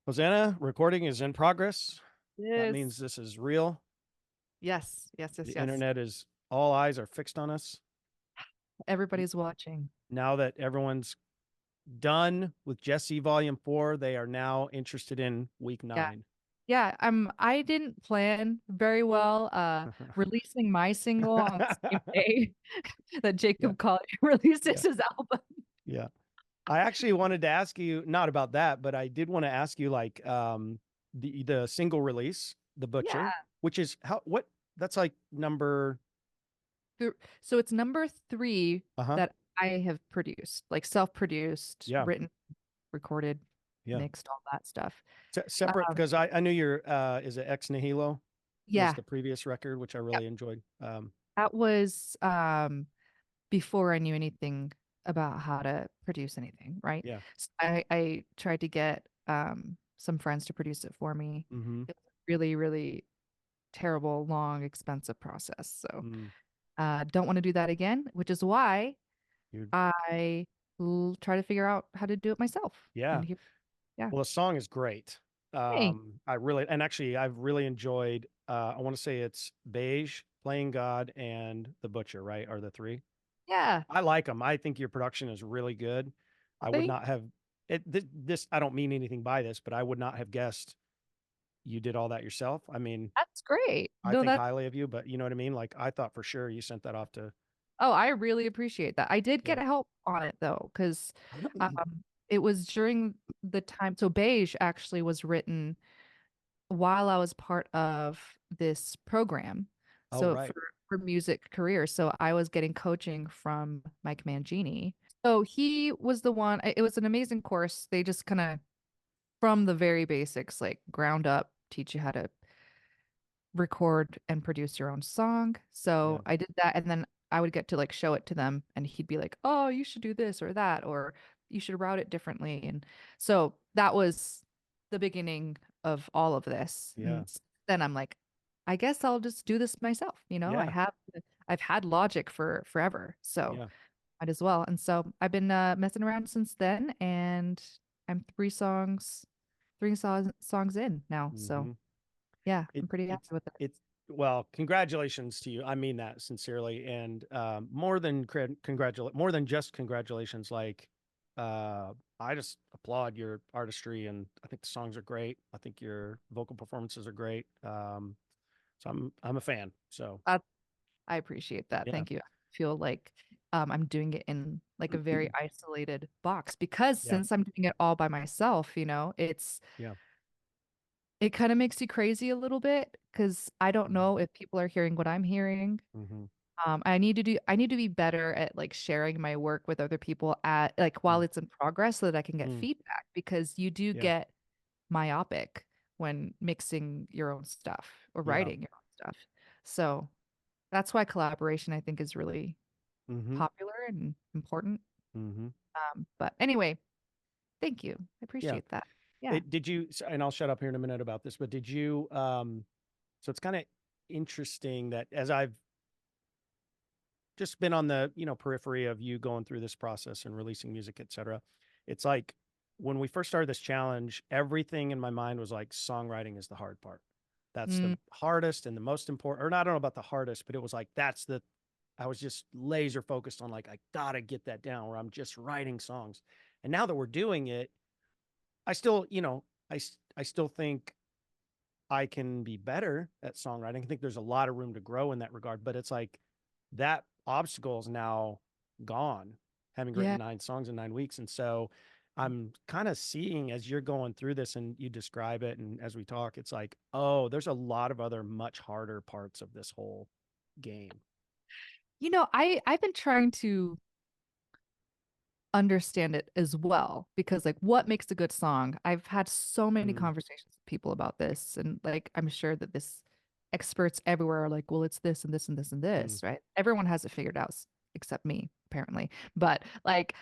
Hosanna, recording is in progress. That Yes. means this is real. Yes. Yes. The Yes. Yes. internet is, all eyes are fixed on us. Everybody's watching. Now that everyone's done with Jesse Volume 4, they are now interested in week Yeah. 9. Yeah. I didn't plan very well releasing my single on the same day that Yeah, Jacob Collier releases yeah, his album. yeah. I actually wanted to ask you, not about that, but I did want to ask you like the single release, The Butcher, Yeah. which is what that's like number. So it's number 3 Uh-huh. that I have produced, like self-produced, Yeah. written, recorded, Yeah. mixed, all that stuff. Separate, Um, because I knew your is it Ex Nihilo was yeah. the previous record, which I Yep. really enjoyed. That was before I knew anything about how to produce anything, right? Yeah. So I tried to get some friends to produce it for me. Mm-hmm. It was a really, really terrible, long, expensive process. So Mm. don't want to do that again, which is why You I try to figure out how to do it myself. yeah. And here, yeah. Well, the song is great. Hey, I really and actually I've really enjoyed I want to say it's Beige, Playing God, and The Butcher, right? Are the three? yeah. I like them. I think your production is really good. I would Thank, not have this I don't mean anything by this, but I would not have guessed you did all that yourself. I mean, that's great. I No, think that highly of you, but you know what I mean? Like I thought for sure you sent that off to Oh, I really appreciate that. I did yeah. get help on it though, because it was during the time. So Beige actually was written while I was part of this program. Oh, So right. for music career. So I was getting coaching from Mike Mangini. So he was the one, it was an amazing course. They just kind of from the very basics, like ground up, teach you how to record and produce your own song. Yeah. So I did that and then I would get to like show it to them and he'd be like, "Oh, you should do this or that or you should route it differently." And so that was the beginning of all of this. Yeah. And then I'm like, I guess I'll just do this myself, Yeah. I've had Logic for forever. So Yeah. might as well. And so I've been messing around since then and I'm three songs in now. So Hmm. yeah, It I'm pretty happy it's with it. it's well, congratulations to you. I mean that sincerely, and more than congratulate, more than just congratulations. Like, I just applaud your artistry, and I think the songs are great. I think your vocal performances are great. So I'm a fan. So Uh, I appreciate that. yeah, Thank you. I feel like I'm doing it in like a very isolated box because yeah, since I'm doing it all by myself, yeah, it kind of makes you crazy a little bit because I don't mhm, know if people are hearing what I'm hearing. mhm, I need to be better at like sharing my work with other people at like while mm, it's in progress so that I can get mm, feedback because you do yeah, get myopic when mixing your own stuff or yeah, writing your own stuff. So that's why collaboration I think is really hmm, popular and important. hmm, But anyway, thank you. I yeah. appreciate that. Yeah. Did you? And I'll shut up here in a minute about this. But did you? So it's kind of interesting that as I've just been on the periphery of you going through this process and releasing music, etc. It's like when we first started this challenge, everything in my mind was like songwriting is the hard part. That's Mm, the hardest and the most important, or not, I don't know about the hardest, but it was like that's the I was just laser focused on like I gotta get that down where I'm just writing songs. And now that we're doing it, I still, I still think I can be better at songwriting. I think there's a lot of room to grow in that regard, but it's like that obstacle is now gone, having written yeah. 9 songs in 9 weeks. And so I'm kind of seeing as you're going through this and you describe it, and as we talk, it's like, oh, there's a lot of other much harder parts of this whole game. I've been trying to understand it as well because like what makes a good song? I've had so many Mm, conversations with people about this and like I'm sure that this experts everywhere are like, well, it's this and this and this and mm, this, right? Everyone has it figured out except me, apparently. But like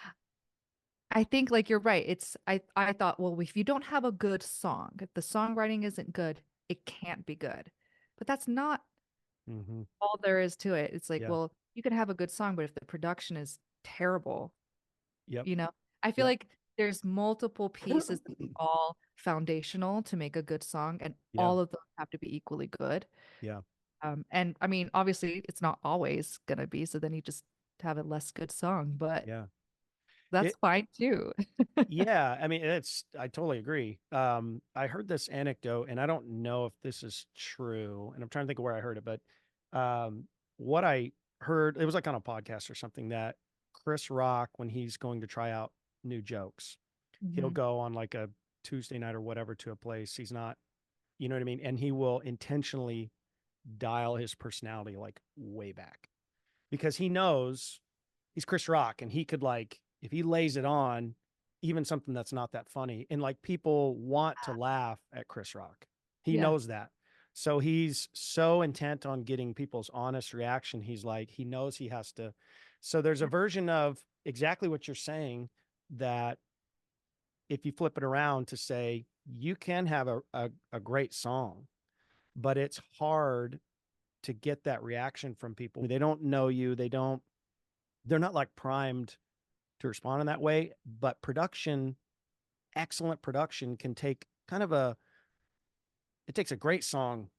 I think like you're right. I thought, well, if you don't have a good song, if the songwriting isn't good, it can't be good. But that's not mm-hmm. all there is to it. It's like, Yeah. well, you can have a good song, but if the production is terrible, Yep. you know, I feel Yep. like there's multiple pieces that are all foundational to make a good song, and Yeah. all of them have to be equally good. Yeah. And I mean, obviously, it's not always gonna be, so then you just have a less good song, but Yeah. that's It, fine too. yeah. I mean, I totally agree. I heard this anecdote and I don't know if this is true, and I'm trying to think of where I heard it, but, what I heard, it was like on a podcast or something, that Chris Rock, when he's going to try out new jokes, he'll Mhm. go on like a Tuesday night or whatever to a place. He's not, you know what I mean? And he will intentionally dial his personality like way back because he knows he's Chris Rock and he could, like, if he lays it on, even something that's not that funny, and like people want to laugh at Chris Rock. He Yeah. knows that. So he's so intent on getting people's honest reaction. He's like, he knows he has to. So there's a version of exactly what you're saying, that if you flip it around to say you can have a great song, but it's hard to get that reaction from people. They don't know you. They're not like primed to respond in that way. But production, excellent production, can take kind of it takes a great song,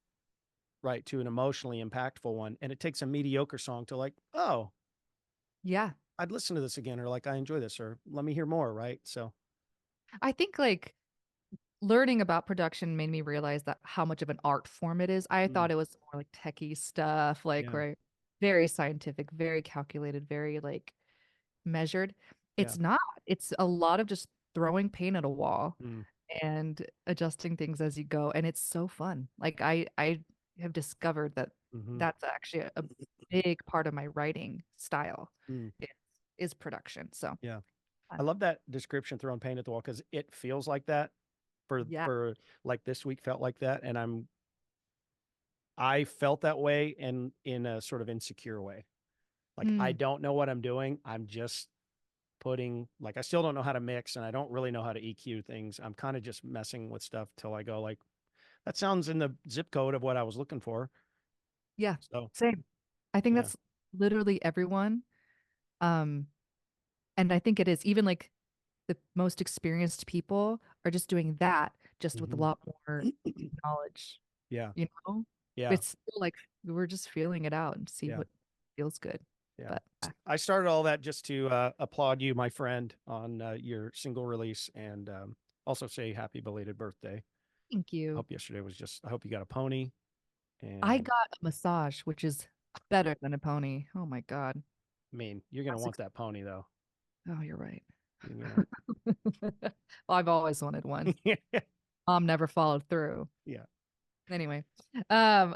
right, to an emotionally impactful one. And it takes a mediocre song to, like, oh, Yeah. I'd listen to this again, or like, I enjoy this, or let me hear more. Right. So, I think like learning about production made me realize that how much of an art form it is. I mm, thought it was more like techie stuff, like yeah, right, very scientific, very calculated, very like measured. yeah, It's not. It's a lot of just throwing paint at a wall mm, and adjusting things as you go, and it's so fun. Like I have discovered that mm-hmm, that's actually a big part of my writing style mm, is, is production. So yeah. I fun. love that description, throwing paint at the wall, because it feels like that Yeah. for like this week felt like that. And I felt that way, and in a sort of insecure way. Like, I Mm, don't know what I'm doing. I'm just putting, like, I still don't know how to mix, and I don't really know how to EQ things. I'm kind of just messing with stuff till I go, like, that sounds in the zip code of what I was looking for. yeah. So, Same. I think yeah. that's literally everyone. Um, and I think it is even like the most experienced people are just doing that just with a Hmm. lot more knowledge, Yeah. you know? Yeah. It's still like we're just feeling it out and see Yeah. what feels good. Yeah. But I started all that just to applaud you, my friend, on your single release, and also say happy belated birthday. thank you. I hope you got a pony. I And got a massage, which is better than a pony. Oh my God. I mean, you're going to That's want that pony, though. oh, you're right. You're Well, I've always wanted one. gonna, Mom never followed through. yeah. Anyway, um,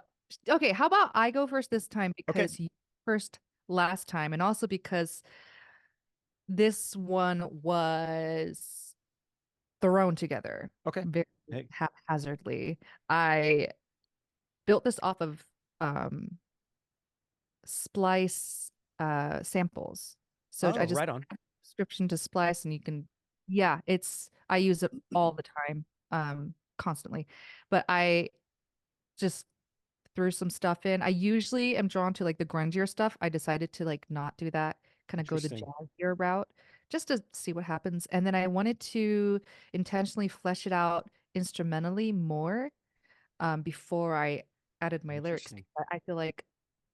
okay, how about I go first this time Okay. because you first last time, and also because this one was thrown together Okay. very Hey. haphazardly. I built this off of um Splice samples. So I Oh, just right on. subscription to Splice and you can yeah, I use it all the time, constantly. But I just threw some stuff in. I usually am drawn to like the grungier stuff. I decided to like not do that, kind of go the Interesting. jazzier route just to see what happens. And then I wanted to intentionally flesh it out instrumentally more before I added my lyrics. Interesting. I feel like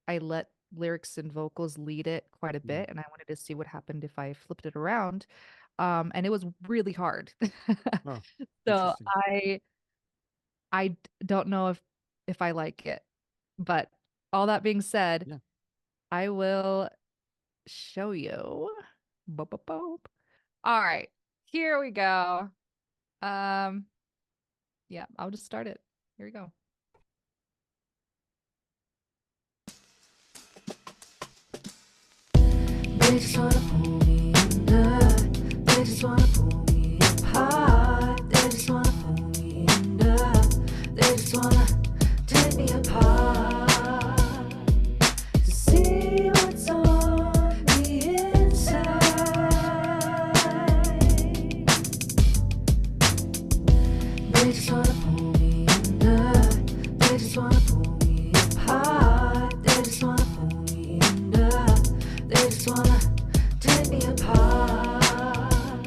I let lyrics and vocals lead it quite a Mm. bit, and I wanted to see what happened if I flipped it around. And it was really hard. Oh, So interesting. don't know if I like it. But all that being said, Yeah. I will show you. Boop, boop, boop. All right, here we go. Um, yeah, I'll just start it. Here we go. They just wanna pull me under. They just wanna pull me apart. They just wanna pull me under. They just wanna take me apart to see what's on the inside. They just wanna pull me under. They just wanna pull me apart. They just wanna pull me under. They just wanna take me apart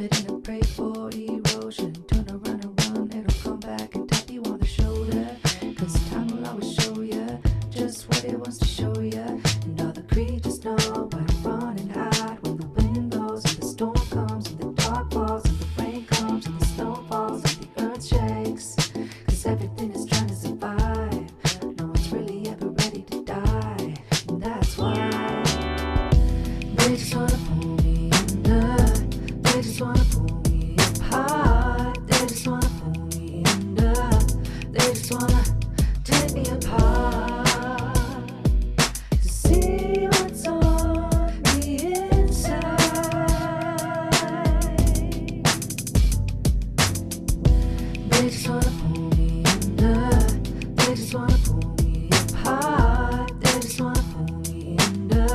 it in a pray for erosion. Turn around and run, it'll come back and tap you on the shoulder. Cause time will always show you just what it wants to show you. And all the creatures know where to run and hide when the wind blows and the storm comes and the dark falls and the rain comes and the snow falls and the earth shakes. Cause everything is trying to survive. No one's really ever ready to die. And that's why they just wanna pull me under. They just wanna pull me apart. They just wanna pull me under. They just wanna take me apart to see what's on the inside. They just wanna pull me under. They just wanna pull me apart. They just wanna pull me under.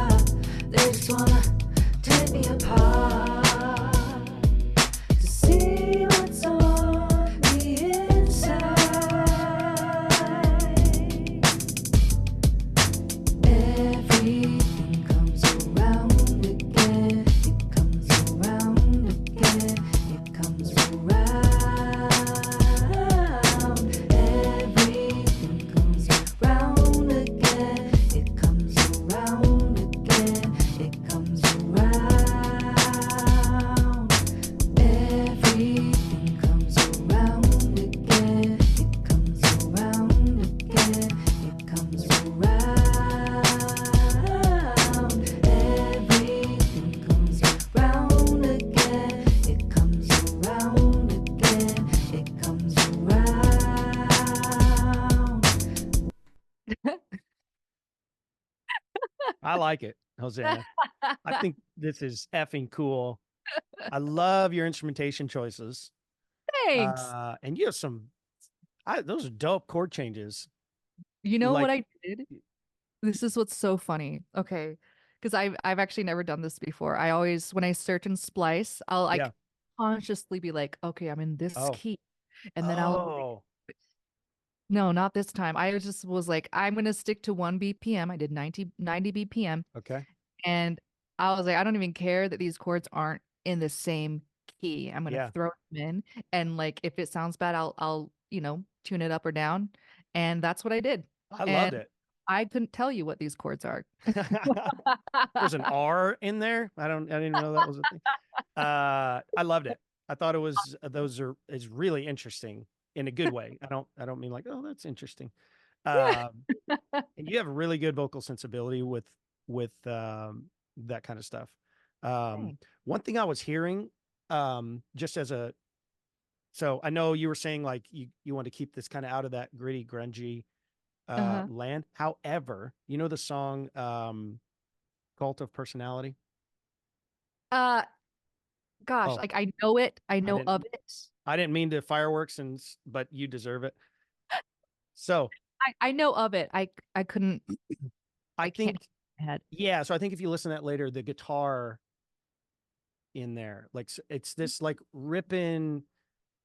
They just wanna take me apart to see what's on the inside. Everything comes around again. It comes around again. It comes around. Everything comes around again. It comes around again. It comes around. Everything comes around again. It comes around again. It comes around. Everything comes around again. It comes around again. It comes around. I like it, Hosanna. I think this is effing cool. I love your instrumentation choices. Thanks. And you have some, those are dope chord changes. You know what Like, I did? This is what's so funny. Okay. Because I've actually never done this before. I always, when I search and splice, I'll like yeah. consciously be like, okay, I'm in this Oh, key. And then I'll oh, no, not this time. I just was like, I'm gonna stick to 1 BPM. I did 90 BPM. okay. And I was like, I don't even care that these chords aren't in the same key. I'm gonna Yeah. throw them in. And like if it sounds bad, I'll tune it up or down. And that's what I did. I loved And it. I couldn't tell you what these chords are. There's an R in there. I didn't know that was a thing. I loved it. I thought it was, is really interesting in a good way. I don't mean like, oh, that's interesting. Yeah. Um, and you have a really good vocal sensibility with that kind of stuff. Thanks. One thing I was hearing, just so I know you were saying like you want to keep this kind of out of that gritty, grungy Uh-huh. land. However, you know the song Cult of Personality? Uh Gosh, Oh, like I know it. I I know didn't of it. I didn't mean to fireworks but you deserve it. So I know of it. I couldn't I I can't think, head. yeah, so I think if you listen to that later, the guitar in there, like it's this like ripping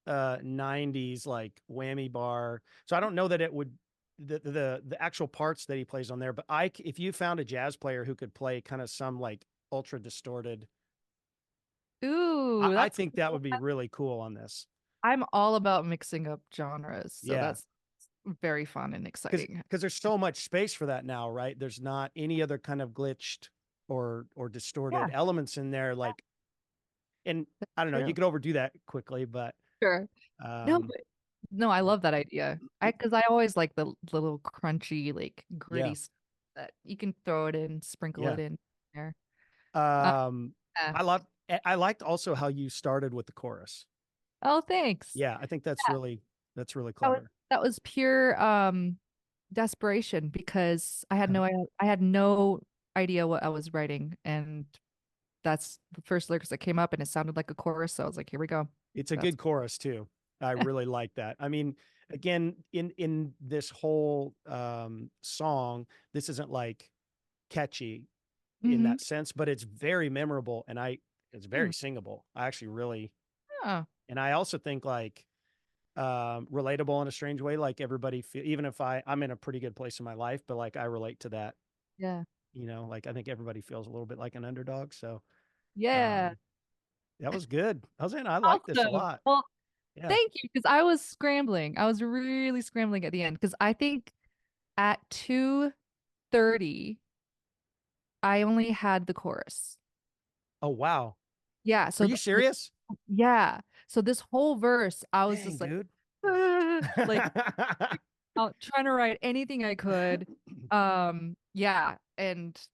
90s like whammy bar. So I don't know that it would the actual parts that he plays on there, but if you found a jazz player who could play kind of some like ultra distorted, Ooh, I that's think that would be really cool on this. I'm all about mixing up genres, so Yeah. that's very fun and exciting. Because there's so much space for that now, right? There's not any other kind of glitched or distorted Yeah, elements in there. Like, and I don't know, you true. could overdo that quickly, but Sure. No, um, no, I love that idea. Because I always like the little crunchy, like yeah, gritty stuff that you can throw it in, sprinkle yeah. it in there. Uh, Um, yeah. I liked also how you started with the chorus. Oh, thanks. Yeah, I think Yeah, that's really that was clever. that was pure desperation because I had no idea what I was writing, and that's the first lyrics that came up, and it sounded like a chorus. So I was like, here we go. It's a That's good chorus too. I really like that. I mean, again, in this whole song, this isn't like catchy in mm-hmm. that sense, but it's very memorable and it's very Mm. singable. I actually really, Yeah. and I also think like relatable in a strange way. Like everybody feel, even if I'm in a pretty good place in my life, but like I relate to that, Yeah. like I think everybody feels a little bit like an underdog. So Yeah. um That was good. I like this a Awesome. lot. Well, Yeah. thank you, because I was scrambling. I was really scrambling at the end because I think at 2:30 I only had the chorus. Oh, wow. Yeah, Are so you serious? yeah. So this whole verse, I was Dang, just like, dude. like out trying to write anything I could. Yeah, and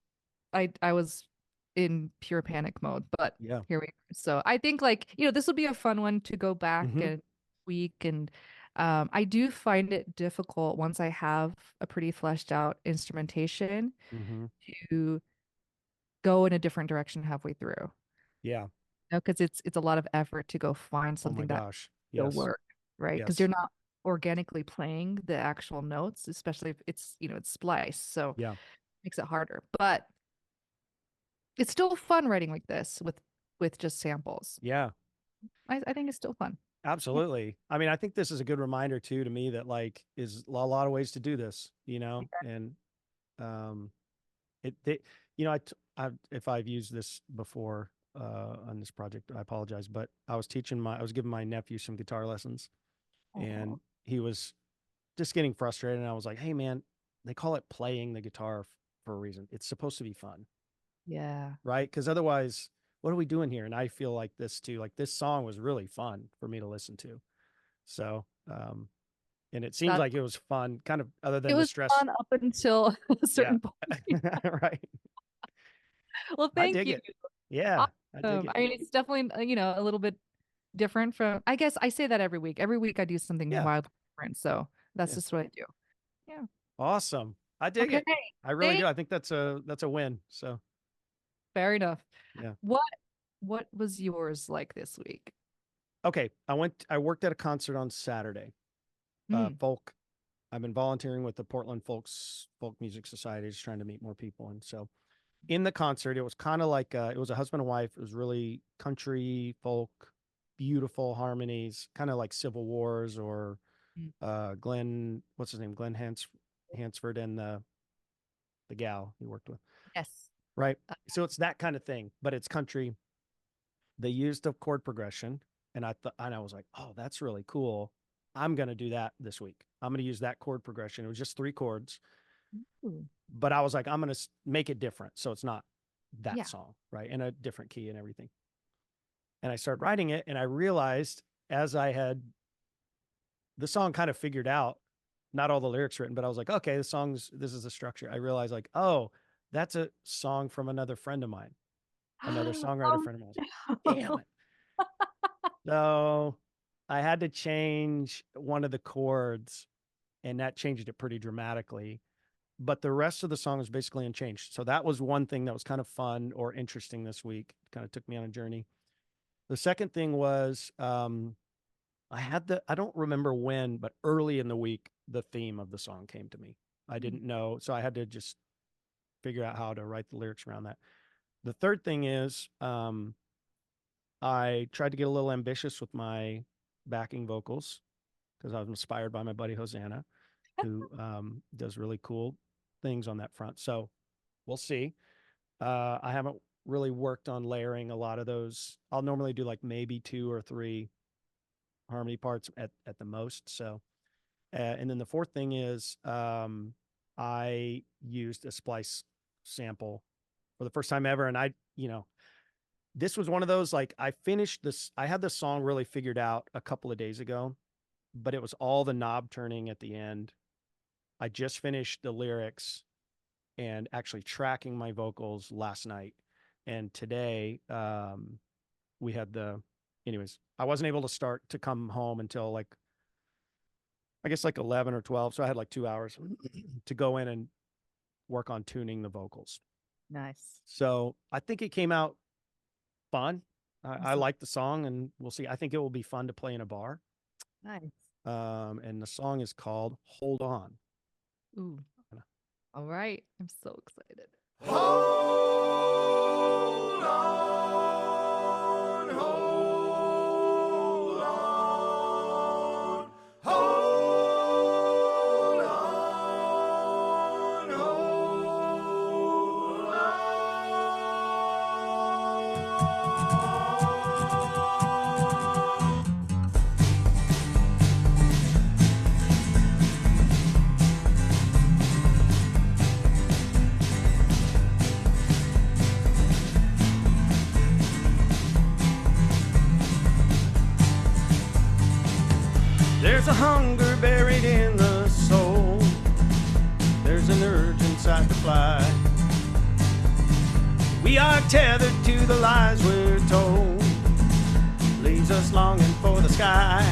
I was in pure panic mode, but Yeah. here we are. So I think, like, this will be a fun one to go back Mhm. and tweak, and I do find it difficult once I have a pretty fleshed out instrumentation Mhm. to go in a different direction halfway through. Yeah. Because it's a lot of effort to go find Oh my something that gosh. will Yes. work, right? Because Yes. you're not organically playing the actual notes, especially if it's spliced, so Yeah. makes it harder. But it's still fun writing like this with just samples. Yeah. I think it's still fun. Absolutely. I mean, I think this is a good reminder too to me that like is a lot of ways to do this, and um if I've used this before on this project, I apologize, but I was giving my nephew some guitar lessons, and Aw. he was just getting frustrated, and I was like, "Hey man, they call it playing the guitar for a reason. It's supposed to be fun, Yeah. right? Because otherwise, what are we doing here?" And I feel like this too. Like this song was really fun for me to listen to. So, and it seems That like it was fun, kind of other it than the was stress. fun up until a Yeah. certain point. Right. Well, I thank dig you. it. Yeah, I dig Awesome. it. I mean, it's definitely, a little bit different from, I guess I say that every week. Every week I do something Yeah. wildly different. So that's Yeah. just what I do. Yeah. Awesome. I dig Okay. it. I really Thank do. I think that's a win. So, Fair enough. yeah. What was yours like this week? Okay. I worked at a concert on Saturday. Mm. Folk. I've been volunteering with the Portland Folk Music Society, just trying to meet more people. And so in the concert, it was kind of like it was a husband and wife. It was really country, folk, beautiful harmonies, kind of like Civil Wars or Mm. Glenn, what's his name? Glenn Hansford and the gal he worked with. Yes. Right. So it's that kind of thing, but it's country. They used a chord progression, and I was like, oh, that's really cool. I'm going to do that this week. I'm going to use that chord progression. It was just 3 chords, Ooh. but I was like, I'm going to make it different. So it's not that Yeah. song, right? In a different key and everything. And I started writing it, and I realized as I had the song kind of figured out, not all the lyrics written, but I was like, okay, this is the structure. I realized like, oh, that's a song from another friend of mine, another songwriter Oh, friend of mine. I was like, damn it. So I had to change one of the chords, and that changed it pretty dramatically. But the rest of the song was basically unchanged. So that was one thing that was kind of fun or interesting this week. Kind of took me on a journey. The second thing was I don't remember when, but early in the week, the theme of the song came to me. I didn't know. So I had to just figure out how to write the lyrics around that. The third thing is I tried to get a little ambitious with my backing vocals because I was inspired by my buddy Hosanna, who does really cool things on that front. So we'll see. I haven't really worked on layering a lot of those. I'll normally do like maybe 2 or 3 harmony parts at the most. So, and then the fourth thing is I used a splice sample for the first time ever. And this was one of those, like I had the song really figured out a couple of days ago, but it was all the knob turning at the end. I just finished the lyrics and actually tracking my vocals last night. And today, we had anyways, I wasn't able to come home until like, I guess like 11 or 12. So I had like 2 hours to go in and work on tuning the vocals. Nice. So I think it came out fun. I Awesome. like the song, and we'll see. I think it will be fun to play in a bar. Nice. And the song is called Hold On. Ooh. All right. I'm so excited. Hold on, hold on, hold on, hold on. There's a hunger buried in the soul. There's an urge inside to fly. We are tethered to the lies we're told. Leaves us longing for the sky.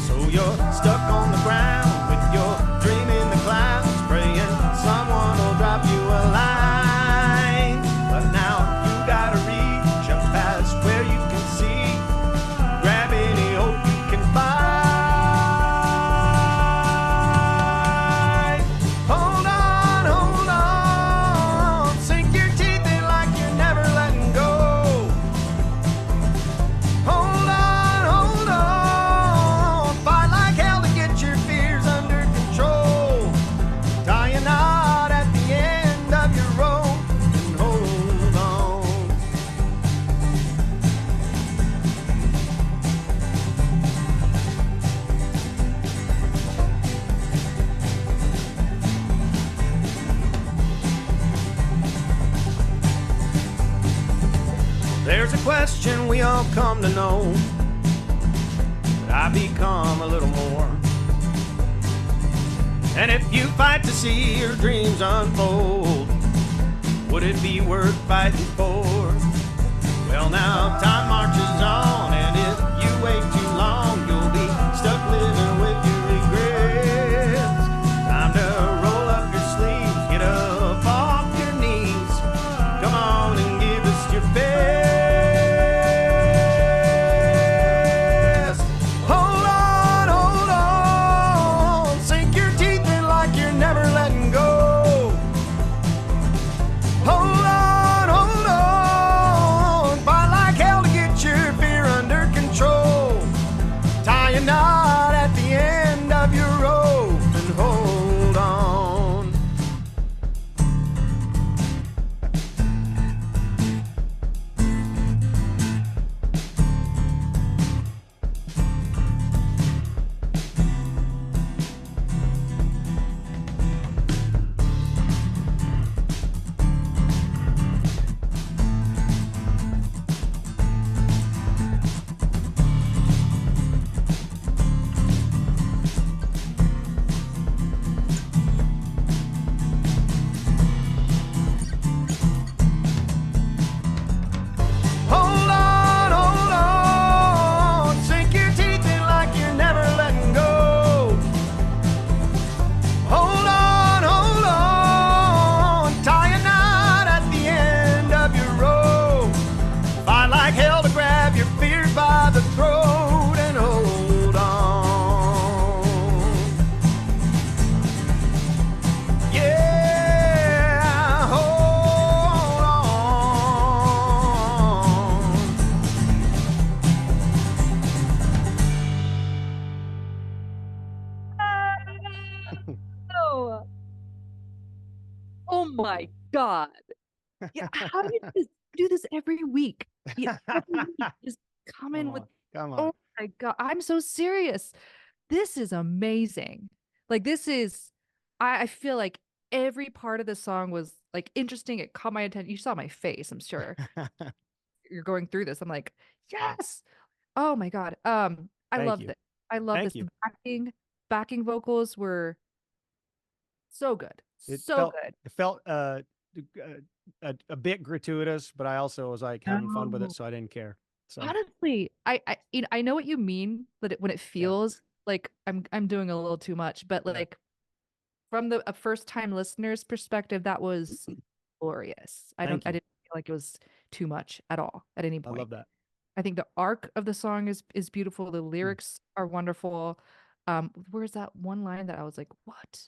So you're stuck on the ground with your dream in the clouds, praying someone will drop you a line. But now you gotta reach up past where you can see, grab any hope you can find. Hold on, sink your teeth in like you're never letting go. Hold on, fight like hell to get your fears under control. Tie a knot at the end of your rope and hold on. There's a question we all come to know, but I become a little more. And if you fight to see your dreams unfold, would it be worth fighting for? Well, now time marches on, and if you wait too long, you'll be stuck living with your regrets. Time to roll up your sleeves, get up off your knees. Come on and give us your best. Hold on, sink your teeth in like you're never letting go. Hold on, fight like hell to get your fear under control. Tie a knot at the end of your rope and hold on. Hold on, sink your teeth in like you're never letting go. Hold on, tie a knot at the end of your rope. Fight like hell to grab your fears by the throat and hold on. Yeah, hold on. Oh, oh my God. Yeah, how do you do this every week? Yeah, every week, just come in with, Come oh my God, I'm so serious. This is amazing. Like, this is, I feel like every part of the song was like interesting. It caught my attention. You saw my face, I'm sure. You're going through this. I'm like, yes. Oh my God. I Thank loved you. it. I loved Thank this. you. The backing vocals were so good. So good. It felt a bit gratuitous, but I also was like having fun with it, No. so I didn't care. So Honestly, I know what you mean, but when it feels like I'm doing a little too much, but Yeah. like from a first time listener's perspective, that was glorious. I Thank you. didn't feel like it was too much at all at any I point. love that. I think the arc of the song is beautiful. The lyrics are wonderful. Where's that one line that I was like, what?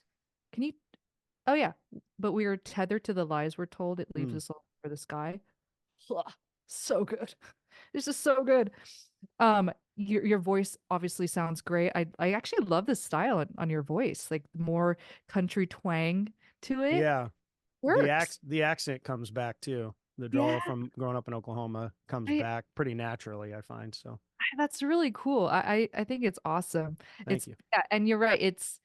Can you? Oh yeah, but we are tethered to the lies we're told. It leaves us all for the sky. Ugh, so good. This is so good. Your voice obviously sounds great. I actually love the style on your voice, like more country twang to it. Yeah. Works. The accent comes back too. The drawl from growing up in Oklahoma comes back pretty naturally, I find. So That's really cool. I think it's awesome. Thank you. Yeah, and you're right. It's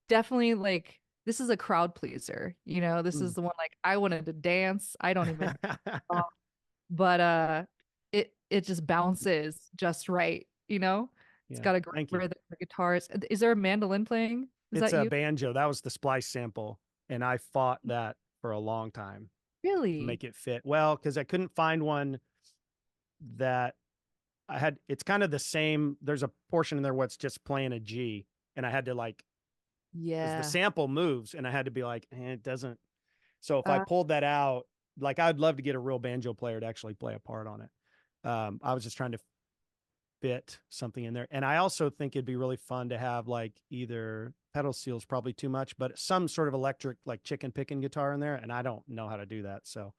definitely like this is a crowd pleaser. You know, this is the one like I wanted to dance. I don't even but it just bounces just right, you know? It's Yeah. got a great Thank you. rhythm for guitars. Is there a mandolin playing? Is It's that a you? banjo. That was the splice sample. And I fought that for a long time to Really? make it fit. Well, because I couldn't find one that I had. It's kind of the same. There's a portion in there where it's just playing a G. And I had to like, because the Yeah. sample moves and I had to be like, it doesn't. So if I Uh, pulled that out, like I'd love to get a real banjo player to actually play a part on it. I was just trying to fit something in there. And I also think it'd be really fun to have like either pedal steel's probably too much, but some sort of electric like chicken picking guitar in there. And I don't know how to do that. So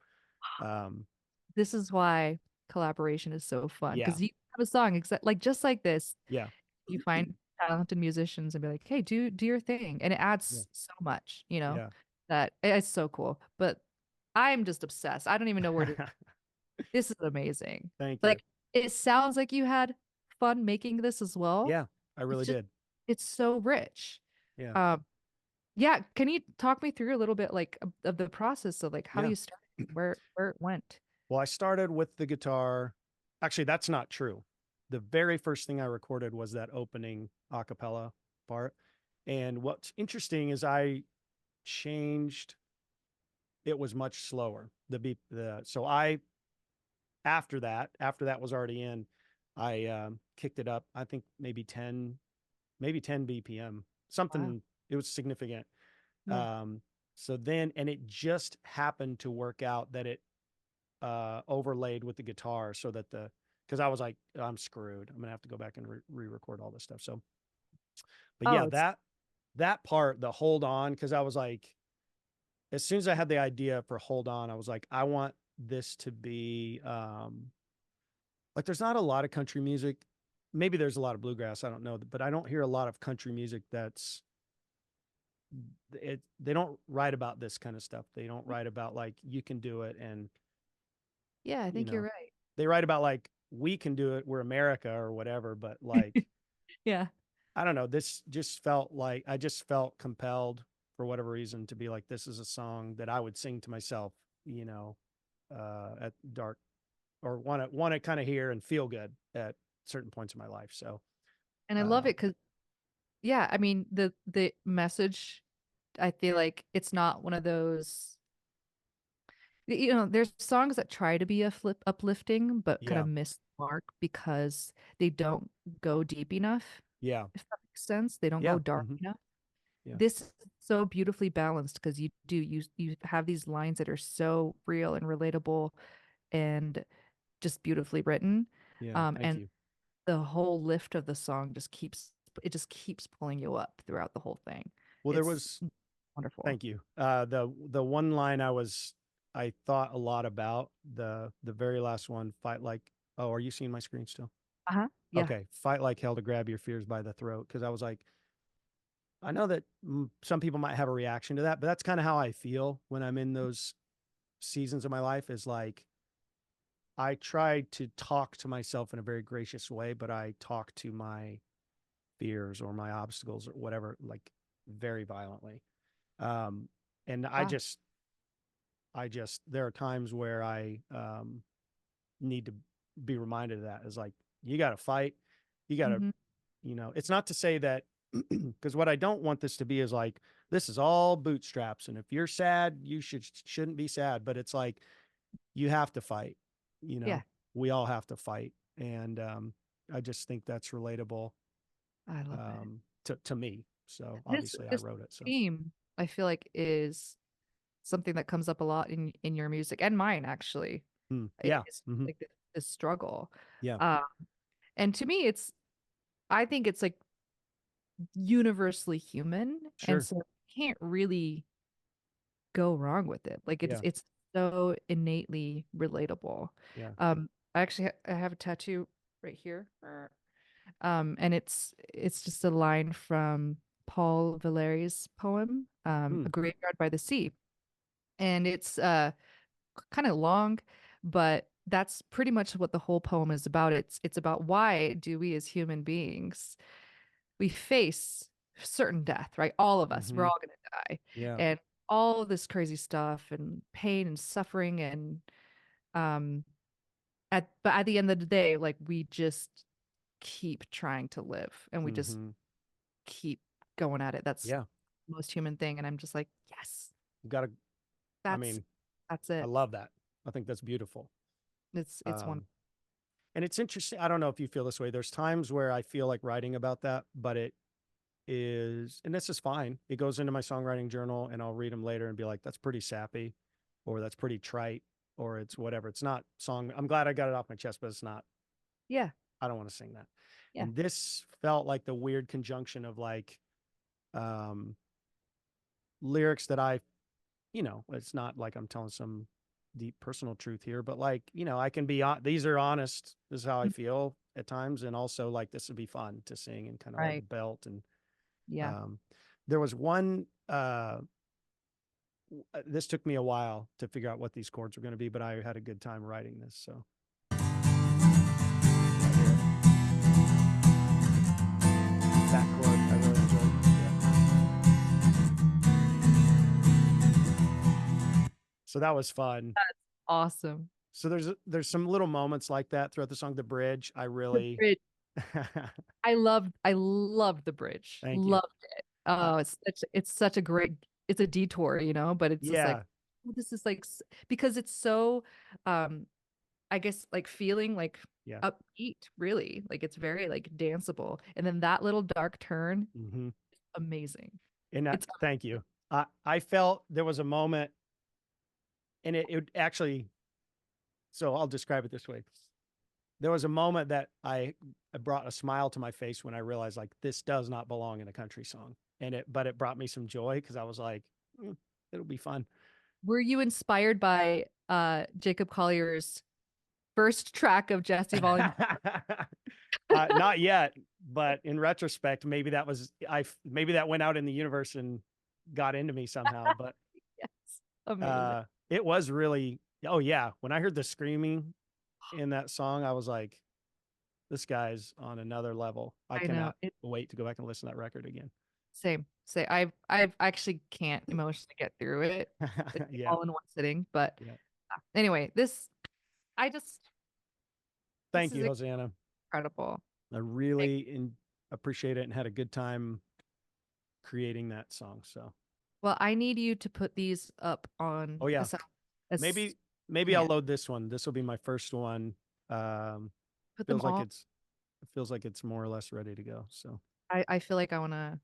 this is why collaboration is so fun yeah, because you have a song like just like this. yeah, You find talented musicians and be like, "Hey, do your thing," and it yeah, adds so much. yeah. That it's so cool. But I'm just obsessed. I don't even know where to. This is amazing. Thank you. Like it sounds like you had fun making this as well. Yeah, I really did. It's so rich. Yeah. Yeah. Can you talk me through a little bit like of the process of like how Yeah. you started, where it went? Well, I started with the guitar. Actually, that's not true. The very first thing I recorded was that opening a cappella part. And what's interesting is I changed, it was much slower. So after that was already in, I kicked it up, I think maybe 10 BPM, something. Wow. It was significant. Yeah. So then, and it just happened to work out that it overlaid with the guitar so that because I was like, I'm screwed. I'm gonna have to go back and re-record all this stuff. So, but Oh, yeah, it's that part, the hold on, because I was like, as soon as I had the idea for hold on, I was like, I want this to be like there's not a lot of country music. Maybe there's a lot of bluegrass, I don't know, but I don't hear a lot of country music they don't write about this kind of stuff. They don't write about like you can do it, and yeah, I you think you're know, right. they write about like we can do it, we're America or whatever, but like Yeah. I don't know, this just felt like I just felt compelled for whatever reason to be like, this is a song that I would sing to myself, at dark, or want to kind of hear and feel good at certain points in my life. So And I love uh it because yeah, I mean the message, I feel like it's not one of those there's songs that try to be uplifting but kind yeah, of miss the mark because they don't go deep enough, yeah, if that makes sense. They don't go yeah, dark enough. yeah, This is so beautifully balanced because you have these lines that are so real and relatable and just beautifully written. yeah, thank And you. the whole lift of the song just keeps pulling you up throughout the whole thing. Well, there It's was wonderful. thank you. The one line I thought a lot about, the very last one, fight like, oh, are you seeing my screen still? Uh-huh. Yeah. Okay. Fight like hell to grab your fears by the throat. Cause I was like, I know that some people might have a reaction to that, but that's kind of how I feel when I'm in those seasons of my life, is like, I try to talk to myself in a very gracious way, but I talk to my fears or my obstacles or whatever, like very violently. And Wow. there are times where I need to be reminded of that, is like, you got to fight. You got to, Hmm. it's not to say that, because what I don't want this to be is like, this is all bootstraps. And if you're sad, you shouldn't be sad, but it's like, you have to fight, Yeah. we all have to fight. And I just think that's relatable I love it. to me. So This obviously I this wrote it. So theme, I feel like, is something that comes up a lot in your music and mine actually. yeah. It's Hmm. like this struggle. Yeah, Um, and to me, I think it's like universally human, and sure. so you can't really go wrong with it. Like Yeah, it's so innately relatable. yeah. I actually I have a tattoo right here. And it's just a line from Paul Valeri's poem, Hmm. A Graveyard by the Sea. And it's kind of long, but that's pretty much what the whole poem is about. It's about why do we as human beings we face certain death, right? All of us, we're Hmm. all gonna die. Yeah, And all of this crazy stuff and pain and suffering and um but at the end of the day, like we just keep trying to live and we just Mhm. keep going at it. That's Yeah. the most human thing. And I'm just like, yes, You gotta, I that's mean, that's I it. love that. I think that's beautiful. It's one. Um, and it's interesting. I don't know if you feel this way. There's times where I feel like writing about that, but it is, and this is fine. It goes into my songwriting journal and I'll read them later and be like, that's pretty sappy, or that's pretty trite, or it's whatever. It's not song. I'm glad I got it off my chest, but it's not, Yeah. I don't want to sing that. Yeah. And this felt like the weird conjunction of like, lyrics that I, it's not like I'm telling some deep personal truth here, but like, I can be on, these are honest. This is how I Mm. feel at times. And also like, this would be fun to sing and kind of Right. like belt. And, Yeah. there was one, this took me a while to figure out what these chords were going to be, but I had a good time writing this. So. That chord, I really enjoyed. Yeah. So that was fun. Awesome. So there's some little moments like that throughout the song. The bridge, I really. Bridge. I loved the bridge. Thank you. Loved it. Oh, it's such a great, it's a detour, but it's just like, Yeah. oh, this is like because it's so I guess like feeling like Yeah. upbeat, really. Like it's very like danceable. And then that little dark turn, Mm-hmm. amazing. And It's thank you. I felt there was a moment, and it actually, so I'll describe it this way. There was a moment that I brought a smile to my face when I realized like this does not belong in a country song. But it brought me some joy because I was like, it'll be fun. Were you inspired by Jacob Collier's first track of Jesse Volume? Not yet, but in retrospect, maybe that went out in the universe and got into me somehow. But Yes. Amazing. it was really, oh yeah. When I heard the screaming in that song, I was like, this guy's on another level. I cannot wait to go back and listen to that record again. Same. I actually can't emotionally get through it. Yeah. All in one sitting. But Yeah. Anyway, Thank you, Hosanna. Incredible. I really appreciate it and had a good time creating that song. So, well, I need you to put these up on. Oh yeah. Maybe I'll load this one. This will be my first one. Put feels them all. It feels like it's more or less ready to go. So I feel like I want to.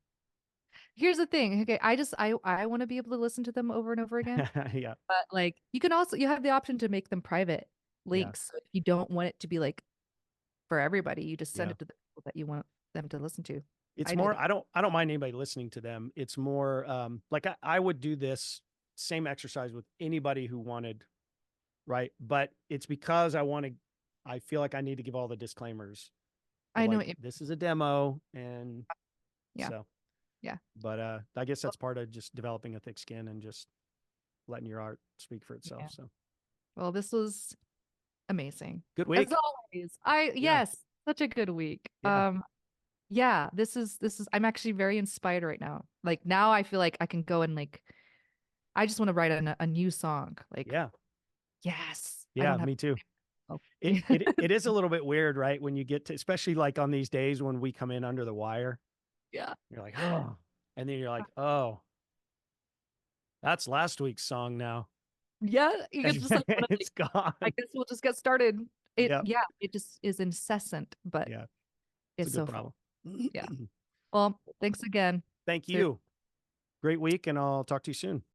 Here's the thing. Okay, I want to be able to listen to them over and over again. Yeah. But like you have the option to make them private links. So if you don't want it to be like for everybody, you just send it to the people that you want them to listen to. It's more, I don't mind anybody listening to them. It's more like I would do this same exercise with anybody who wanted, right? But it's because I feel like I need to give all the disclaimers. I know like, this is a demo and so. Yeah. But I guess that's part of just developing a thick skin and just letting your art speak for itself. Yeah. So. Well, this was amazing. Good week. As always. Yes, such a good week. Yeah. This is I'm actually very inspired right now. Like now I feel like I can go and like I just want to write a new song. Like yes. Yeah, me too. It is a little bit weird, right? When you get to, especially like on these days when we come in under the wire. Yeah. You're like, oh, and then you're like, oh, that's last week's song now. Yeah. You just like, it's gone. I guess we'll just get started. It just is incessant, but it's so problem. Yeah. Well, thanks again. Thank you. Great week, and I'll talk to you soon.